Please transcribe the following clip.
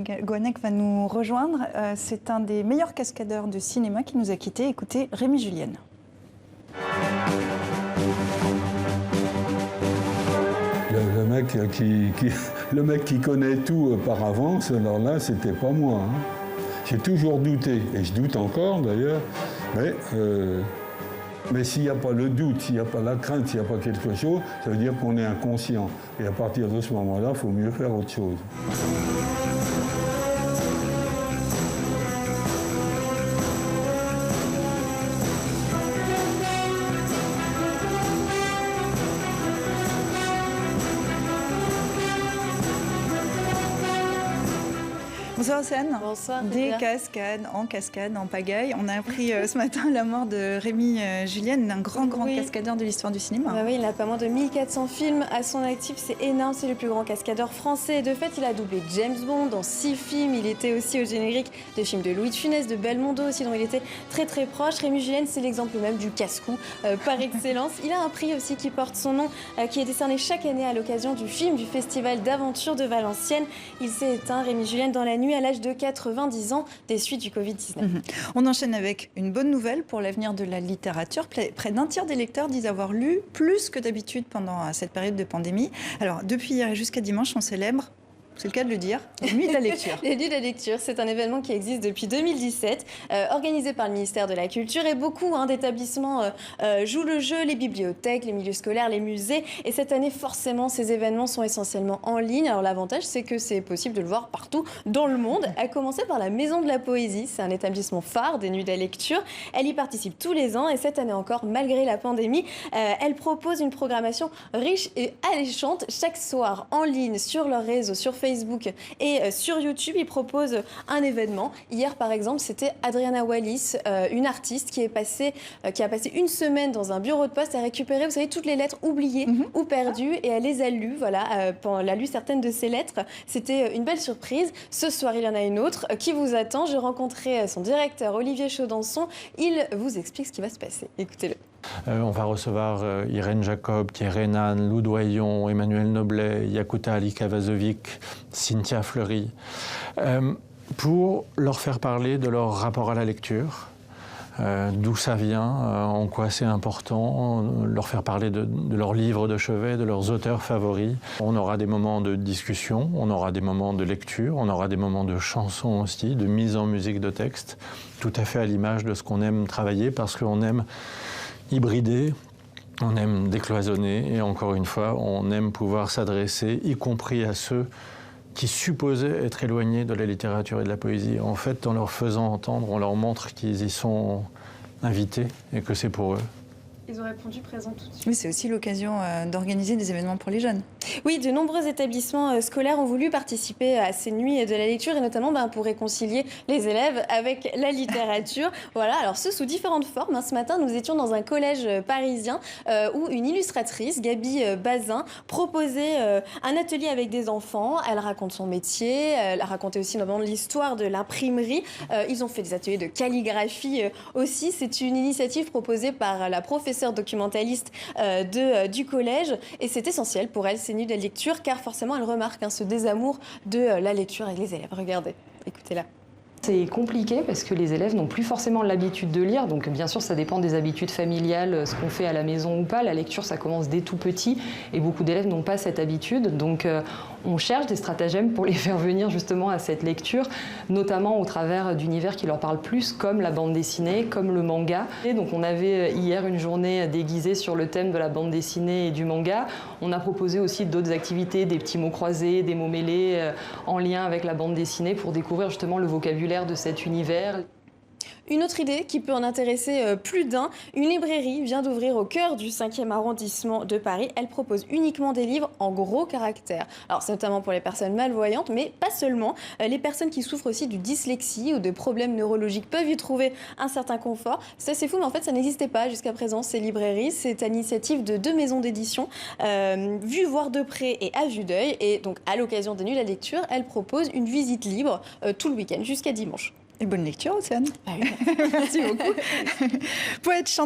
Goannec va nous rejoindre. C'est un des meilleurs cascadeurs de cinéma qui nous a quittés. Écoutez, Rémi Julienne. Le mec qui connaît tout par avance, alors là, c'était pas moi. Hein. J'ai toujours douté, et je doute encore d'ailleurs, mais s'il n'y a pas le doute, s'il n'y a pas la crainte, s'il n'y a pas quelque chose, ça veut dire qu'on est inconscient. Et à partir de ce moment-là, il faut mieux faire autre chose. Bonsoir Océane. Bonsoir. Des cascades, en pagaille. On a appris ce matin la mort de Rémi Julienne, un grand cascadeur de l'histoire du cinéma. Bah oui, il a pas moins de 1400 films à son actif, c'est énorme, c'est le plus grand cascadeur français. De fait, il a doublé James Bond dans 6 films, il était aussi au générique de films de Louis de Funès, de Belmondo aussi, dont il était très proche. Rémi Julienne, c'est l'exemple même du casse-cou par excellence. Il a un prix aussi qui porte son nom, qui est décerné chaque année à l'occasion du film du Festival d'aventure de Valenciennes. Il s'est éteint, Rémi Julienne, dans la nuit à l'âge de 90 ans des suites du Covid-19. On enchaîne avec une bonne nouvelle pour l'avenir de la littérature. Près d'un tiers des lecteurs disent avoir lu plus que d'habitude pendant cette période de pandémie. Alors, depuis hier et jusqu'à dimanche, on célèbre, c'est le cas de le dire, les Nuits de la lecture. Les Nuits de la lecture, c'est un événement qui existe depuis 2017, organisé par le ministère de la Culture. Et beaucoup d'établissements jouent le jeu, les bibliothèques, les milieux scolaires, les musées. Et cette année, forcément, ces événements sont essentiellement en ligne. Alors l'avantage, c'est que c'est possible de le voir partout dans le monde, à commencer par la Maison de la Poésie. C'est un établissement phare des Nuits de la Lecture. Elle y participe tous les ans et cette année encore, malgré la pandémie, elle propose une programmation riche et alléchante chaque soir en ligne, sur leur réseau, sur Facebook et sur YouTube. Ils proposent un événement. Hier, par exemple, c'était Adriana Wallis, une artiste qui a passé une semaine dans un bureau de poste à récupérer, vous savez, toutes les lettres oubliées ou perdues, et elle les a lues. Voilà, elle a lu certaines de ces lettres. C'était une belle surprise. Ce soir, il y en a une autre qui vous attend. J'ai rencontré son directeur, Olivier Chaudenson. Il vous explique ce qui va se passer. Écoutez-le. On va recevoir Irène Jacob, Thierry Renan, Lou Doyon, Emmanuel Noblet, Yakuta Alikavazovic, Cynthia Fleury, pour leur faire parler de leur rapport à la lecture, d'où ça vient, en quoi c'est important, leur faire parler de leurs livres de chevet, de leurs auteurs favoris. On aura des moments de discussion, on aura des moments de lecture, on aura des moments de chansons aussi, de mise en musique de texte, tout à fait à l'image de ce qu'on aime travailler, parce qu'on aime hybrider, on aime décloisonner et encore une fois, on aime pouvoir s'adresser, y compris à ceux qui supposaient être éloignés de la littérature et de la poésie. En fait, en leur faisant entendre, on leur montre qu'ils y sont invités et que c'est pour eux. Ils ont répondu présent tout de suite. Oui, c'est aussi l'occasion d'organiser des événements pour les jeunes. Oui, de nombreux établissements scolaires ont voulu participer à ces nuits de la lecture et notamment pour réconcilier les élèves avec la littérature. Voilà, alors ce sous différentes formes. Ce matin, nous étions dans un collège parisien où une illustratrice, Gabi Bazin, proposait un atelier avec des enfants. Elle raconte son métier, elle a raconté aussi notamment l'histoire de l'imprimerie. Ils ont fait des ateliers de calligraphie aussi. C'est une initiative proposée par la professeure documentaliste du collège et c'est essentiel pour elle, ces nuits de la lecture, car forcément elle remarque ce désamour de la lecture avec les élèves. Regardez, écoutez-la. C'est compliqué parce que les élèves n'ont plus forcément l'habitude de lire, donc bien sûr ça dépend des habitudes familiales, ce qu'on fait à la maison ou pas. La lecture ça commence dès tout petit et beaucoup d'élèves n'ont pas cette habitude, donc on cherche des stratagèmes pour les faire venir justement à cette lecture, notamment au travers d'univers qui leur parlent plus, comme la bande dessinée, comme le manga. Et donc on avait hier une journée déguisée sur le thème de la bande dessinée et du manga. On a proposé aussi d'autres activités, des petits mots croisés, des mots mêlés en lien avec la bande dessinée pour découvrir justement le vocabulaire de cet univers. Une autre idée qui peut en intéresser plus d'un, une librairie vient d'ouvrir au cœur du 5e arrondissement de Paris. Elle propose uniquement des livres en gros caractères. Alors c'est notamment pour les personnes malvoyantes, mais pas seulement. Les personnes qui souffrent aussi du dyslexie ou de problèmes neurologiques peuvent y trouver un certain confort. Ça c'est fou, mais en fait ça n'existait pas jusqu'à présent, ces librairies. C'est à l'initiative de 2 maisons d'édition, Vue voir de près et À vue d'œil. Et donc à l'occasion des Nuits de la lecture, elle propose une visite libre tout le week-end jusqu'à dimanche. Et bonne lecture, Océane. Ah oui. Merci beaucoup. Poète,